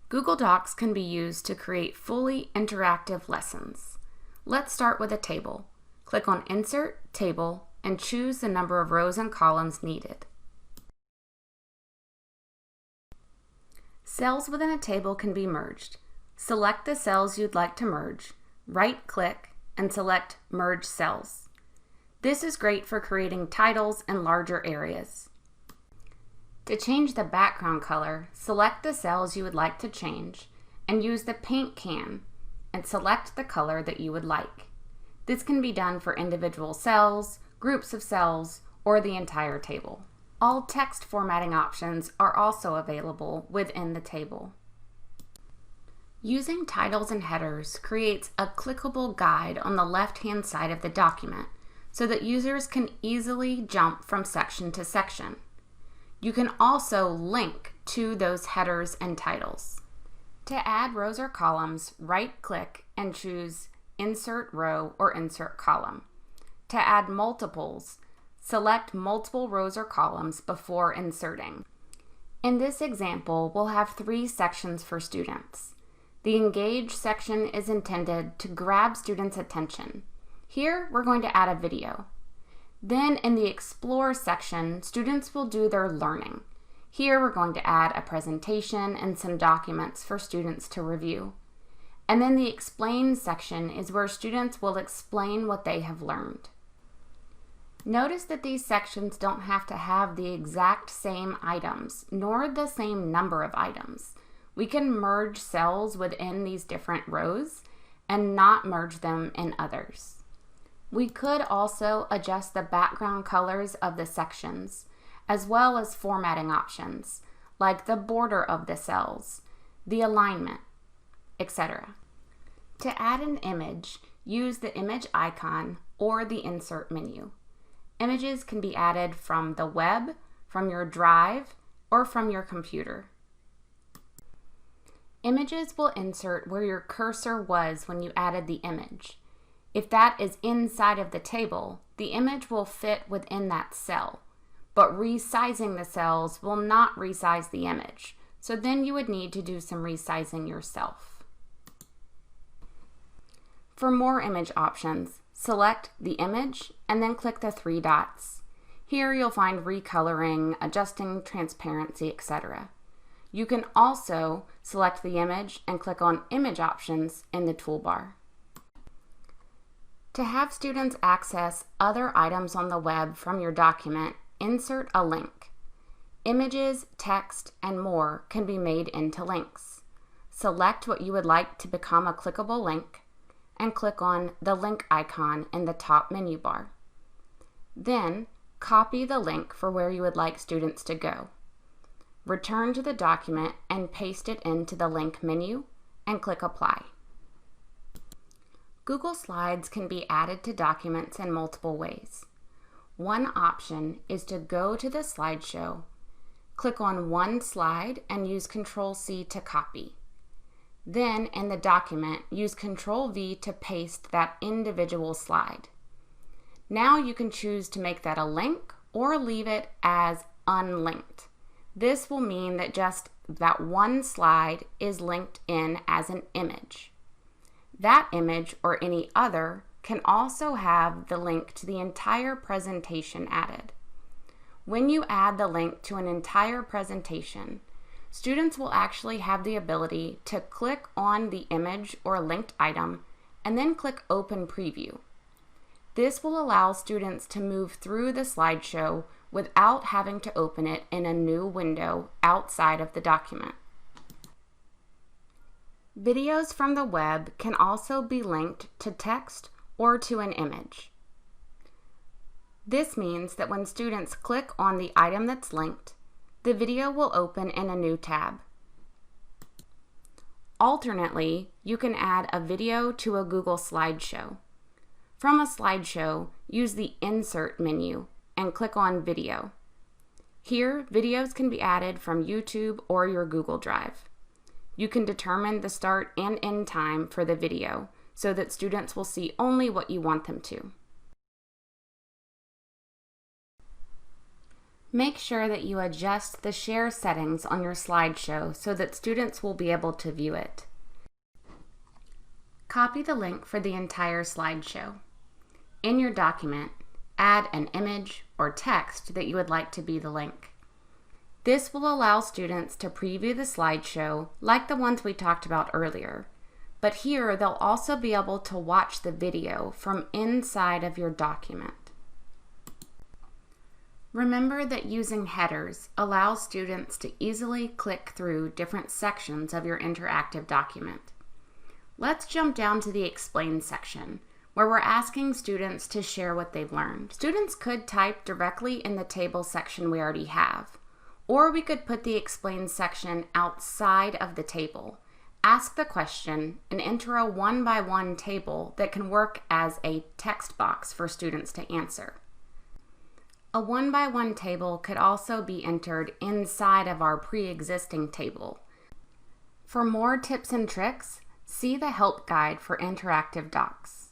Google Docs can be used to create fully interactive lessons. Let's start with a table. Click on Insert, Table, and choose the number of rows and columns needed. Cells within a table can be merged. Select the cells you'd like to merge, right-click, and select Merge Cells. This is great for creating titles in larger areas. To change the background color, select the cells you would like to change and use the paint can and select the color that you would like. This can be done for individual cells, groups of cells, or the entire table. All text formatting options are also available within the table. Using titles and headers creates a clickable guide on the left-hand side of the document so that users can easily jump from section to section. You can also link to those headers and titles. To add rows or columns, right-click and choose Insert Row or Insert Column. To add multiples, select multiple rows or columns before inserting. In this example, we'll have 3 sections for students. The Engage section is intended to grab students' attention. Here, we're going to add a video. Then in the Explore section, students will do their learning. Here, we're going to add a presentation and some documents for students to review. And then the Explain section is where students will explain what they have learned. Notice that these sections don't have to have the exact same items, nor the same number of items. We can merge cells within these different rows and not merge them in others. We could also adjust the background colors of the sections, as well as formatting options, like the border of the cells, the alignment, etc. To add an image, use the image icon or the insert menu. Images can be added from the web, from your drive, or from your computer. Images will insert where your cursor was when you added the image. If that is inside of the table, the image will fit within that cell, but resizing the cells will not resize the image, so then you would need to do some resizing yourself. For more image options, select the image and then click the 3 dots. Here you'll find recoloring, adjusting transparency, etc. You can also select the image and click on Image Options in the toolbar. To have students access other items on the web from your document, insert a link. Images, text, and more can be made into links. Select what you would like to become a clickable link and click on the link icon in the top menu bar. Then, copy the link for where you would like students to go. Return to the document and paste it into the link menu and click Apply. Google Slides can be added to documents in multiple ways. One option is to go to the slideshow, click on one slide and use Ctrl+C to copy. Then in the document, use Ctrl+V to paste that individual slide. Now you can choose to make that a link or leave it as unlinked. This will mean that just that one slide is linked in as an image. That image or any other can also have the link to the entire presentation added. When you add the link to an entire presentation, students will actually have the ability to click on the image or linked item and then click Open Preview. This will allow students to move through the slideshow without having to open it in a new window outside of the document. Videos from the web can also be linked to text or to an image. This means that when students click on the item that's linked, the video will open in a new tab. Alternately, you can add a video to a Google slideshow. From a slideshow, use the Insert menu and click on Video. Here, videos can be added from YouTube or your Google Drive. You can determine the start and end time for the video so that students will see only what you want them to. Make sure that you adjust the share settings on your slideshow so that students will be able to view it. Copy the link for the entire slideshow. In your document, add an image or text that you would like to be the link. This will allow students to preview the slideshow like the ones we talked about earlier, but here they'll also be able to watch the video from inside of your document. Remember that using headers allows students to easily click through different sections of your interactive document. Let's jump down to the Explain section, where we're asking students to share what they've learned. Students could type directly in the table section we already have, or we could put the Explain section outside of the table, ask the question, and enter a one-by-one table that can work as a text box for students to answer. A one-by-one table could also be entered inside of our pre-existing table. For more tips and tricks, see the help guide for interactive docs.